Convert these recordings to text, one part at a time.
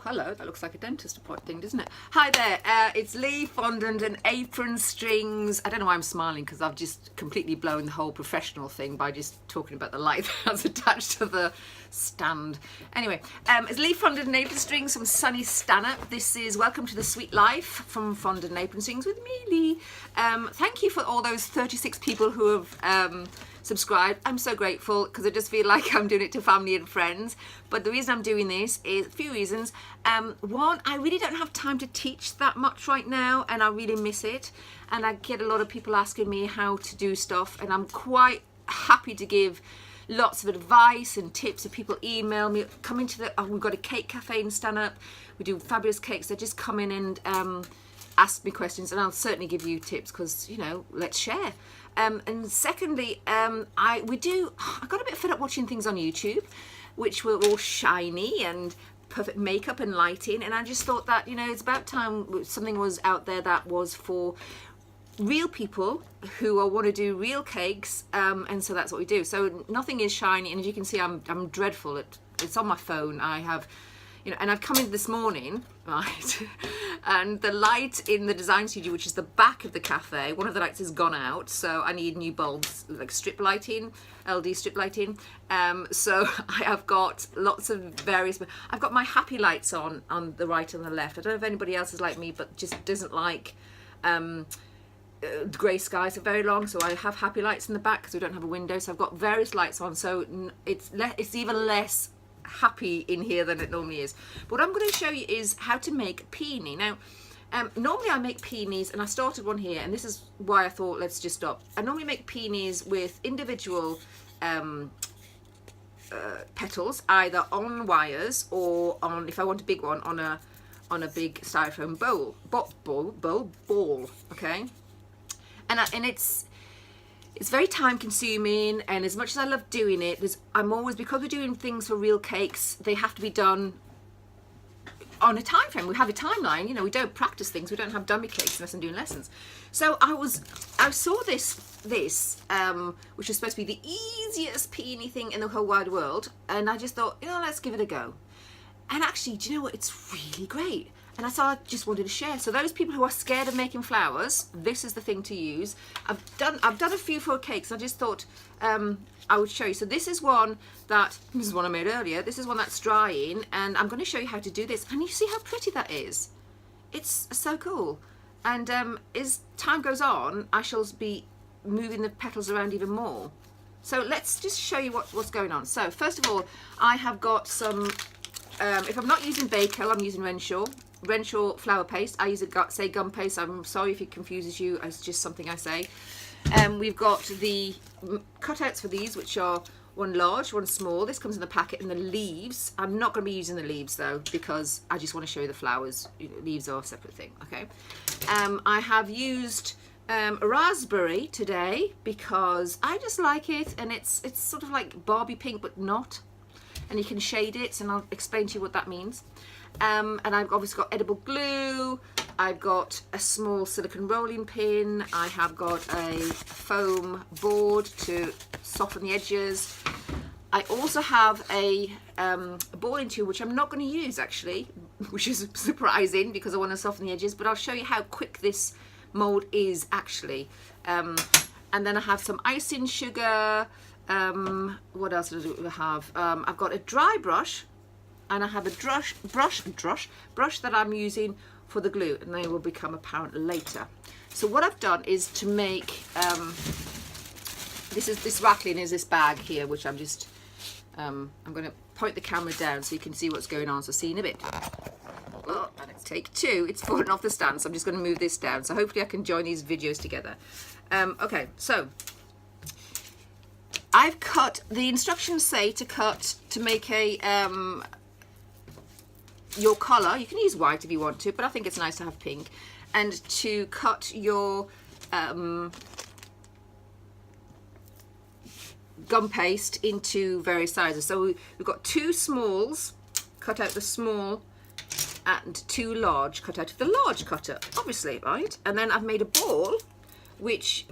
hello, that looks like a dentist appointment thing, doesn't it? Hi there, it's Lee, Fondant and Apron Strings. I don't know why I'm smiling, because I've just completely blown the whole professional thing by just talking about the light that's attached to the stand. Anyway, it's Lee, Fondant and Apron Strings from sunny Stanhope. This is Welcome to the Sweet Life from Fondant and Apron Strings with me, Lee. Thank you for all those 36 people who have subscribe. I'm so grateful, because I just feel like I'm doing it to family and friends. But the reason I'm doing this is a few reasons. One, I really don't have time to teach that much right now, and I really miss it. And I get a lot of people asking me how to do stuff, and I'm quite happy to give lots of advice and tips. If people email me, come into the, we've got a cake cafe in Stanhope. We do fabulous cakes. They just come in and ask me questions, and I'll certainly give you tips, because, you know, let's share. And secondly, I got a bit fed up watching things on YouTube, which were all shiny and perfect makeup and lighting, and I just thought that, you know, it's about time something was out there that was for real people who want to do real cakes, and so that's what we do. So nothing is shiny, and as you can see, I'm dreadful at, it's on my phone. I have, you know, and I've come in this morning, right, and the light in the design studio, which is the back of the cafe, one of the lights has gone out, so I need new bulbs, like strip lighting, LD strip lighting. So I have got lots of various, I've got my happy lights on the right and the left. I don't know if anybody else is like me, but just doesn't like grey skies for very long, so I have happy lights in the back because we don't have a window, so I've got various lights on, so it's even less happy in here than it normally is. But what I'm going to show you is how to make peony. Now, normally I make peonies, and I started one here, and this is why I thought let's just stop. I normally make peonies with individual petals, either on wires or on, if I want a big one, on a big styrofoam ball, okay? And it's very time consuming, and as much as I love doing it, I'm always, because we're doing things for real cakes, they have to be done on a time frame. We have a timeline, you know, we don't practice things, we don't have dummy cakes unless I'm doing lessons. So I saw this which was supposed to be the easiest peony thing in the whole wide world, and I just thought, you know, let's give it a go. And actually, do you know what, it's really great. And that's all I just wanted to share. So those people who are scared of making flowers, this is the thing to use. I've done a few for cakes. I just thought I would show you. So this is one that, this is one I made earlier. This is one that's drying, and I'm going to show you how to do this. And you see how pretty that is. It's so cool. And as time goes on, I shall be moving the petals around even more. So let's just show you what's going on. So first of all, I have got some, if I'm not using Baker, I'm using Renshaw flour paste. I use say Gumpaste. I'm sorry if it confuses you, it's just something I say. We've got the cutouts for these, which are one large, one small. This comes in the packet, and the leaves, I'm not going to be using the leaves though, because I just want to show you the flowers. Leaves are a separate thing, okay? I have used a raspberry today because I just like it, and it's sort of like Barbie pink but not, and you can shade it, and I'll explain to you what that means. And I've obviously got edible glue, I've got a small silicone rolling pin, I have got a foam board to soften the edges. I also have a balling tool, which I'm not going to use actually, which is surprising because I want to soften the edges, but I'll show you how quick this mold is actually. And then I have some icing sugar. What else do I have? I've got a dry brush, and I have a brush that I'm using for the glue, and they will become apparent later. So what I've done is to make this rattling is this bag here, which I'm just I'm going to point the camera down so you can see what's going on. So see you in a bit. Oh, and it's take two. It's fallen off the stand, so I'm just going to move this down. So hopefully I can join these videos together. Okay, so I've cut, the instructions say to make a your colour. You can use white if you want to, but I think it's nice to have pink, and to cut your gum paste into various sizes. So we've got two smalls, cut out the small, and two large, cut out of the large cutter, obviously, right? And then I've made a ball which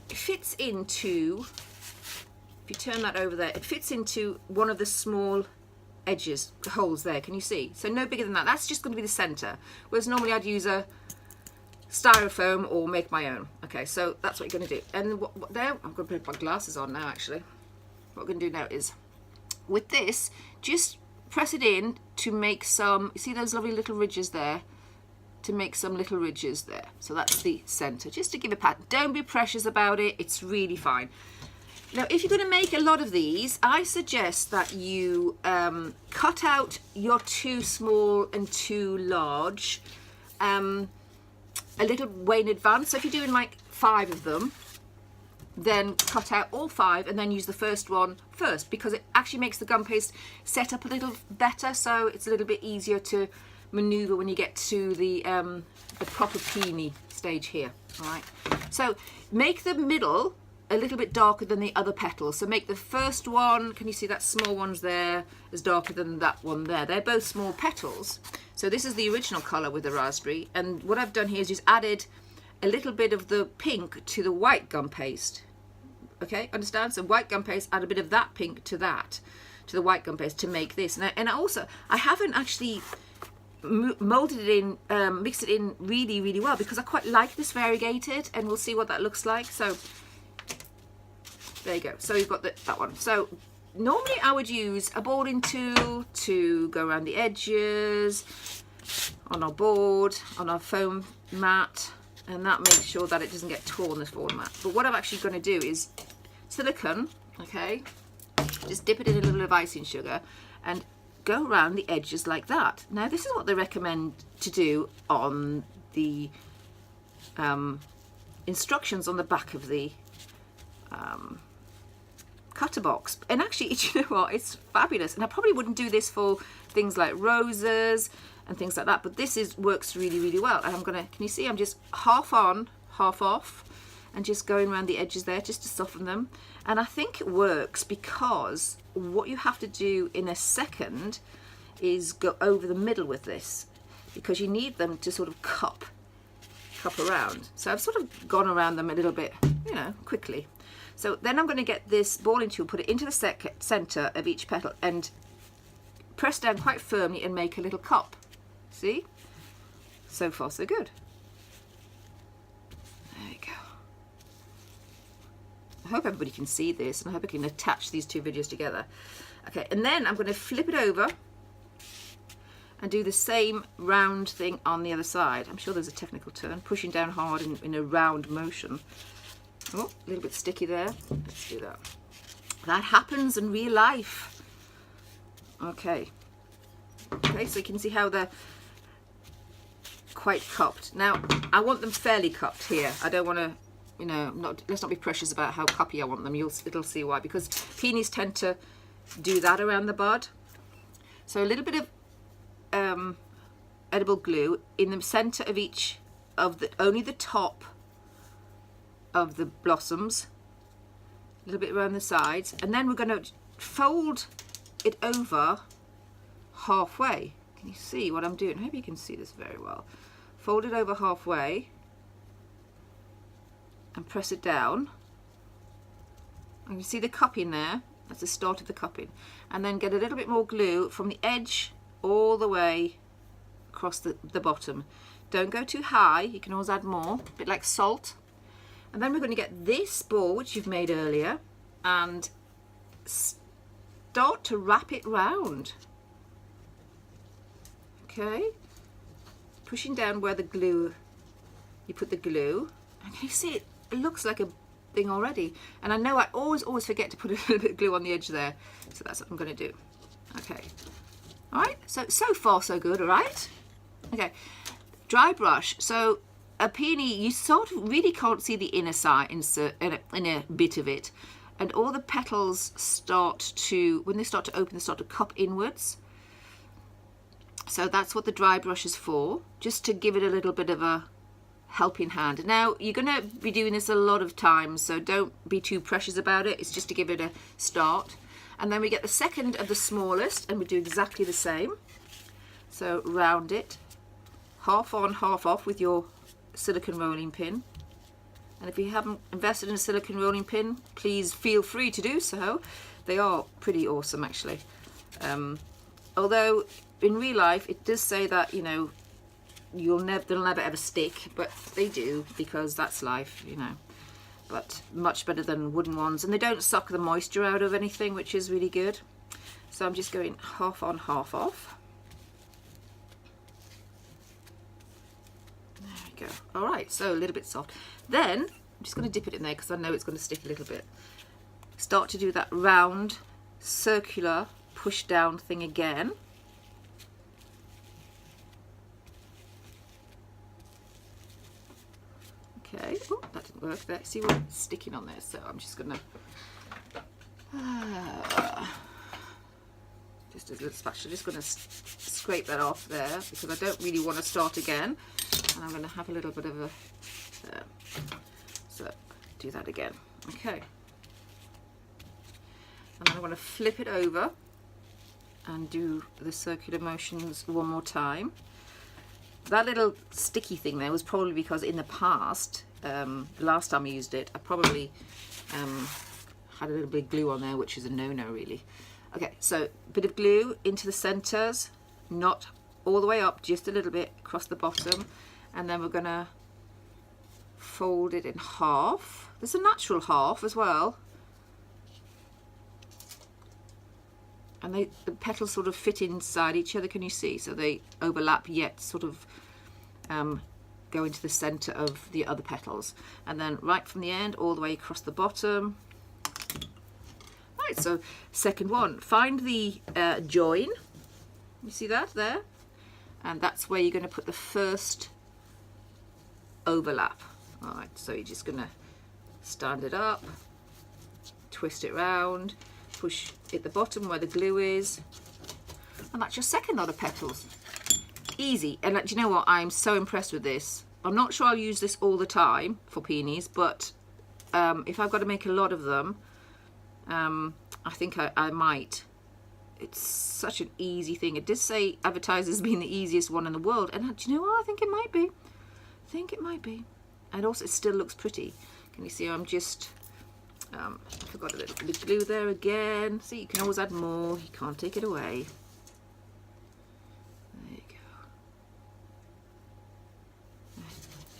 fits into, if you turn that over there, it fits into one of the small edges, holes there, can you see? So no bigger than that. That's just going to be the center, whereas normally I'd use a styrofoam or make my own. Okay, so that's what you're going to do. And what there, I'm going to put my glasses on now actually. What we're going to do now is, with this, just press it in to make some, you see those lovely little ridges there? To make some little ridges there. So that's the center, just to give a pat. Don't be precious about it, it's really fine. Now, if you're going to make a lot of these, I suggest that you cut out your too small and too large a little way in advance. So if you're doing like 5 of them, then cut out all 5 and then use the first one first, because it actually makes the gum paste set up a little better, so it's a little bit easier to maneuver when you get to the proper peony stage here. All right, so make the middle a little bit darker than the other petals. So make the first one, can you see that small one's there, is darker than that one there. They're both small petals. So this is the original colour with the raspberry, and what I've done here is just added a little bit of the pink to the white gum paste. Okay, understand? So white gum paste, add a bit of that pink to that, to the white gum paste to make this. And I haven't actually molded it in, mixed it in really, really well, because I quite like this variegated, and we'll see what that looks like. So there you go. So you've got that one. So normally I would use a boarding tool to go around the edges on our board, on our foam mat, and that makes sure that it doesn't get torn, this foam mat. But what I'm actually going to do is silicone, okay, just dip it in a little bit of icing sugar and go around the edges like that. Now this is what they recommend to do on the instructions on the back of the cutter box, and actually, you know what, it's fabulous. And I probably wouldn't do this for things like roses and things like that, but this works really, really well. And I'm gonna, can you see, I'm just half on, half off, and just going around the edges there just to soften them. And I think it works because what you have to do in a second is go over the middle with this, because you need them to sort of cup around. So I've sort of gone around them a little bit, you know, quickly. So then I'm going to get this balling tool, put it into the center of each petal and press down quite firmly and make a little cup. See? So far so good. There you go. I hope everybody can see this, and I hope I can attach these 2 videos together. Okay, and then I'm going to flip it over and do the same round thing on the other side. I'm sure there's a technical term, pushing down hard in a round motion. Oh, a little bit sticky there. Let's do that. That happens in real life. Okay. Okay, so you can see how they're quite cupped. Now, I want them fairly cupped here. I don't want to, you know, let's not be precious about how cuppy I want them. It'll see why, because peonies tend to do that around the bud. So a little bit of edible glue in the center of each of only the top of the blossoms, a little bit around the sides, and then we're going to fold it over halfway. Can you see what I'm doing? I hope you can see this very well. Fold it over halfway and press it down, and you see the cupping there. That's the start of the cupping. And then get a little bit more glue from the edge all the way across the bottom. Don't go too high, you can always add more, a bit like salt. And then we're going to get this ball, which you've made earlier, and start to wrap it round. Okay, pushing down where the glue, you put the glue, and you see it looks like a thing already. And I know I always forget to put a little bit of glue on the edge there, so that's what I'm going to do. Okay, all right, so far so good. All right, okay, dry brush. So a peony, you sort of really can't see the inner side, inner bit of it, and all the petals start to, when they start to open, they start to cup inwards. So that's what the dry brush is for, just to give it a little bit of a helping hand. Now, you're going to be doing this a lot of times, so don't be too precious about it. It's just to give it a start. And then we get the second of the smallest, and we do exactly the same. So round it, half on, half off with your silicone rolling pin. And if you haven't invested in a silicone rolling pin, please feel free to do so. They are pretty awesome, actually. although in real life it does say that, you know, they'll never ever stick, but they do, because that's life, you know. But much better than wooden ones, and they don't suck the moisture out of anything, which is really good. So I'm just going half on, half off. There we go. All right, so a little bit soft. Then I'm just going to dip it in there because I know it's going to stick a little bit. Start to do that round, circular, push down thing again. Okay, oh, that didn't work there. See what it's sticking on there, so I'm just going to just as a little spatula, just going to scrape that off there because I don't really want to start again, and I'm going to have a little bit of a so do that again. Okay, and then I'm going to flip it over and do the circular motions one more time. That little sticky thing there was probably because in the past, the last time I used it, I probably had a little bit of glue on there, which is a no-no really. Okay, so a bit of glue into the centres, not all the way up, just a little bit across the bottom, and then we're going to fold it in half. There's a natural half as well. And the petals sort of fit inside each other, can you see? So they overlap yet sort of go into the centre of the other petals. And then right from the end all the way across the bottom. Right, so second one. Find the join. You see that there? And that's where you're going to put the first overlap. All right, so you're just going to stand it up, twist it round, push at the bottom where the glue is, and that's your second lot of petals. Easy. And do you know what, I'm so impressed with this. I'm not sure I'll use this all the time for peonies, but if I've got to make a lot of them, I think I might. It's such an easy thing. It does say advertised as being the easiest one in the world, and do you know what, I think it might be. I think it might be. And also it still looks pretty. Can you see I'm just I forgot a little bit of glue there again. See, you can always add more, you can't take it away. There you go.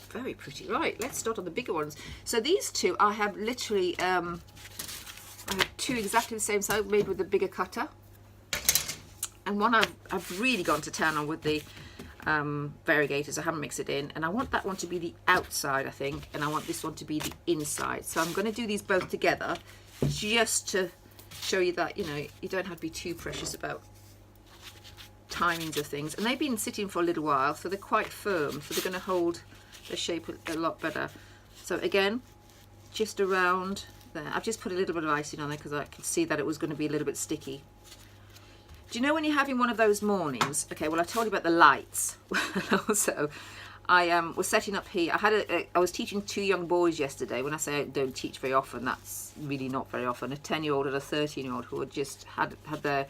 Very pretty. Right, let's start on the bigger ones. So these two I have literally I have two exactly the same size made with the bigger cutter, and one I've really gone to town on with the variegators. I haven't mixed it in, and I want that one to be the outside, I think, and I want this one to be the inside. So I'm going to do these both together just to show you that, you know, you don't have to be too precious about timings of things. And they've been sitting for a little while, so they're quite firm, so they're going to hold their shape a lot better. So again, just around there. I've just put a little bit of icing on there because I could see that it was going to be a little bit sticky. Do you know when you're having one of those mornings? Okay, well, I told you about the lights. Also, I was setting up here. I was teaching two young boys yesterday. When I say I don't teach very often, that's really not very often. A 10-year-old and a 13-year-old who had just had a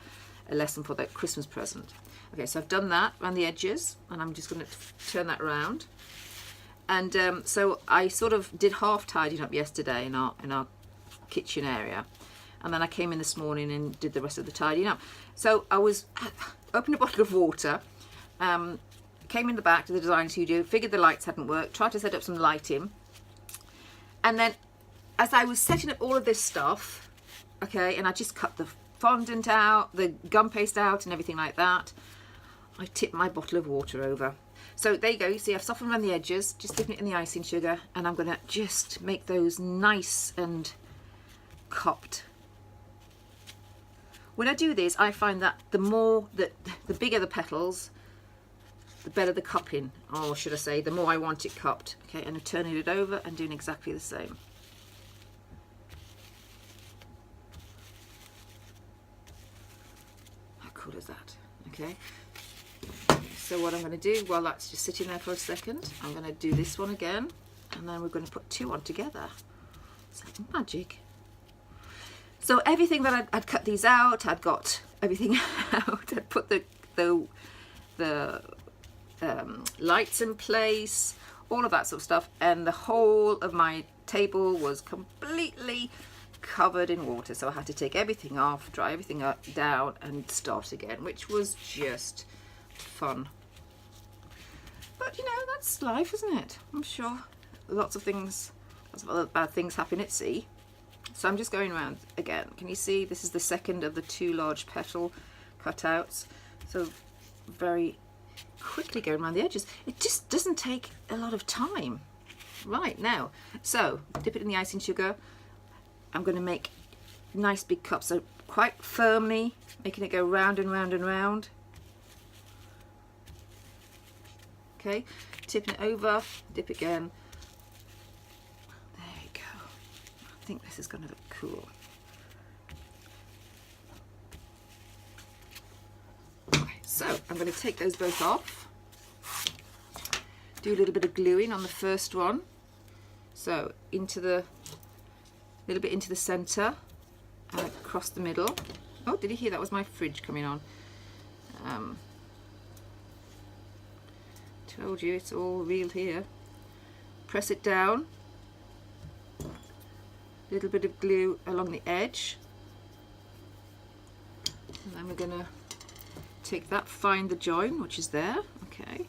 lesson for their Christmas present. Okay, so I've done that around the edges, and I'm just going to turn that around. And so I sort of did half tidying up yesterday in our kitchen area. And then I came in this morning and did the rest of the tidying up. So I opened a bottle of water, came in the back to the design studio, figured the lights hadn't worked, tried to set up some lighting. And then as I was setting up all of this stuff, okay, and I just cut the fondant out, the gum paste out and everything like that, I tipped my bottle of water over. So there you go, you see I've softened around the edges, just dipping it in the icing sugar, and I'm going to just make those nice and cupped. When I do this, I find that the bigger the petals, the better the cupping, or should I say, the more I want it cupped. Okay, and I'm turning it over and doing exactly the same. How cool is that? Okay. So what I'm going to do, while that's just sitting there for a second, I'm going to do this one again, and then we're going to put two on together. It's like magic. So everything that I'd cut these out, I'd got everything out. I'd put the lights in place, all of that sort of stuff, and the whole of my table was completely covered in water, so I had to take everything off, dry everything up, down, and start again, which was just fun. But you know, that's life, isn't it? I'm sure lots of other bad things happen at sea. So I'm just going around again. Can you see this is the second of the 2 large petal cutouts? So very quickly going around the edges. It just doesn't take a lot of time. Right, now, so dip it in the icing sugar. I'm going to make nice big cups, so quite firmly, making it go round and round and round. Okay, tipping it over, dip again. There you go. I think this is going to look cool. Okay, so I'm going to take those both off. Do a little bit of gluing on the first one. So into the little bit into the center and across the middle. Oh, did you hear that was my fridge coming on? Told you it's all real here. Press it down. A little bit of glue along the edge. And then we're gonna take that, find the join, which is there. Okay.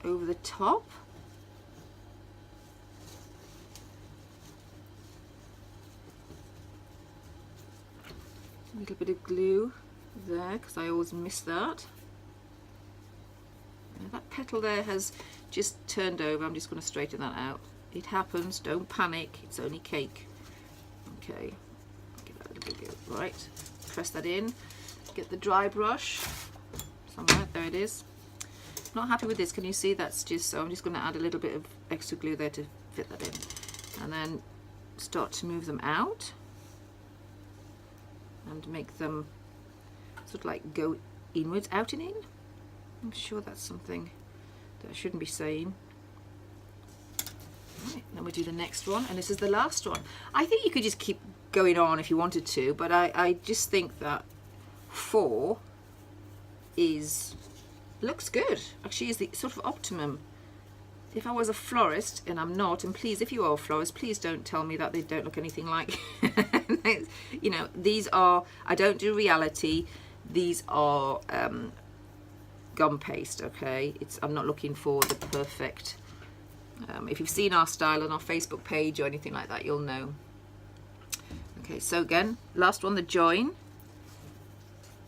Over the top. A little bit of glue there, because I always miss that. Now that petal there has just turned over. I'm just going to straighten that out. It happens, don't panic, it's only cake. Okay, give that a little bit of glue. Right, press that in, get the dry brush somewhere, there it is. Not happy with this, can you see that's just, so I'm just going to add a little bit of extra glue there to fit that in. And then start to move them out and make them sort of like go inwards, out and in. I'm sure that's something that I shouldn't be saying. Right, then we do the next one, and this is the last one. I think you could just keep going on if you wanted to, but I just think that 4 looks good. Actually, is the sort of optimum. If I was a florist, and I'm not, and please, if you are a florist, please don't tell me that they don't look anything like. You know, these are, I don't do reality. These are Gumpaste, okay? I'm not looking for the perfect. If you've seen our style on our Facebook page or anything like that, you'll know. Okay, so again, last one, the join.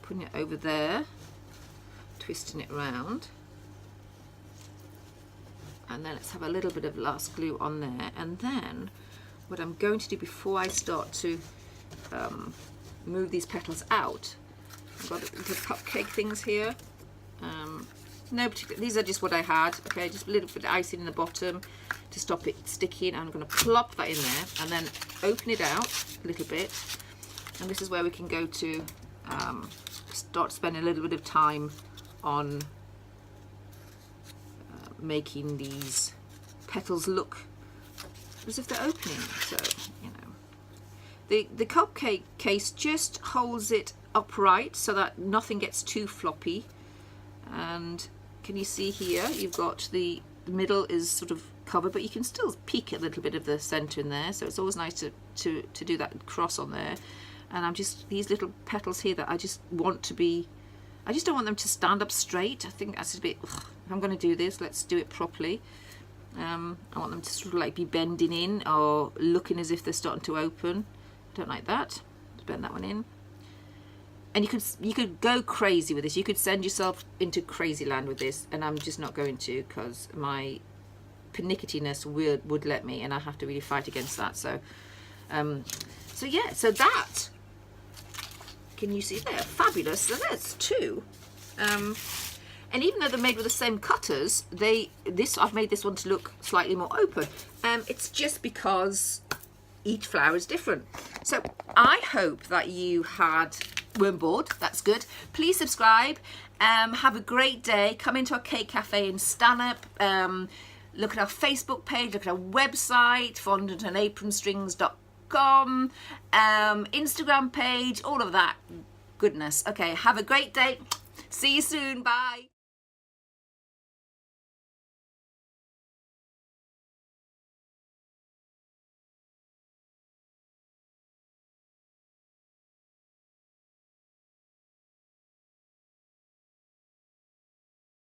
Putting it over there, twisting it round. And then let's have a little bit of last glue on there. And then what I'm going to do before I start to move these petals out, I've got the cupcake things here. No particular, these are just what I had. Okay, just a little bit of icing in the bottom to stop it sticking. I'm going to plop that in there and then open it out a little bit. And this is where we can go to start spending a little bit of time on making these petals look as if they're opening. So, you know, the cupcake case just holds it upright so that nothing gets too floppy. And can you see here, you've got the middle is sort of covered, but you can still peek a little bit of the center in there, so it's always nice to do that cross on there. And I'm just, these little petals here that I just want to be, I just don't want them to stand up straight. I think that's a bit, ugh, if I'm going to do this, let's do it properly. I want them to sort of like be bending in or looking as if they're starting to open. Don't like that. Let's bend that one in. And you could go crazy with this. You could send yourself into crazy land with this, and I'm just not going to, because my pernicketiness would let me, and I have to really fight against that. So, so yeah. So that, can you see there? Fabulous. So that's 2. And even though they're made with the same cutters, I've made this one to look slightly more open. It's just because each flower is different. So I hope that you weren't bored. That's good. Please subscribe. Have a great day. Come into our cake cafe in Stanhope. Look at our Facebook page. Look at our website, fondantandapronstrings.com. Instagram page. All of that goodness. Okay. Have a great day. See you soon. Bye.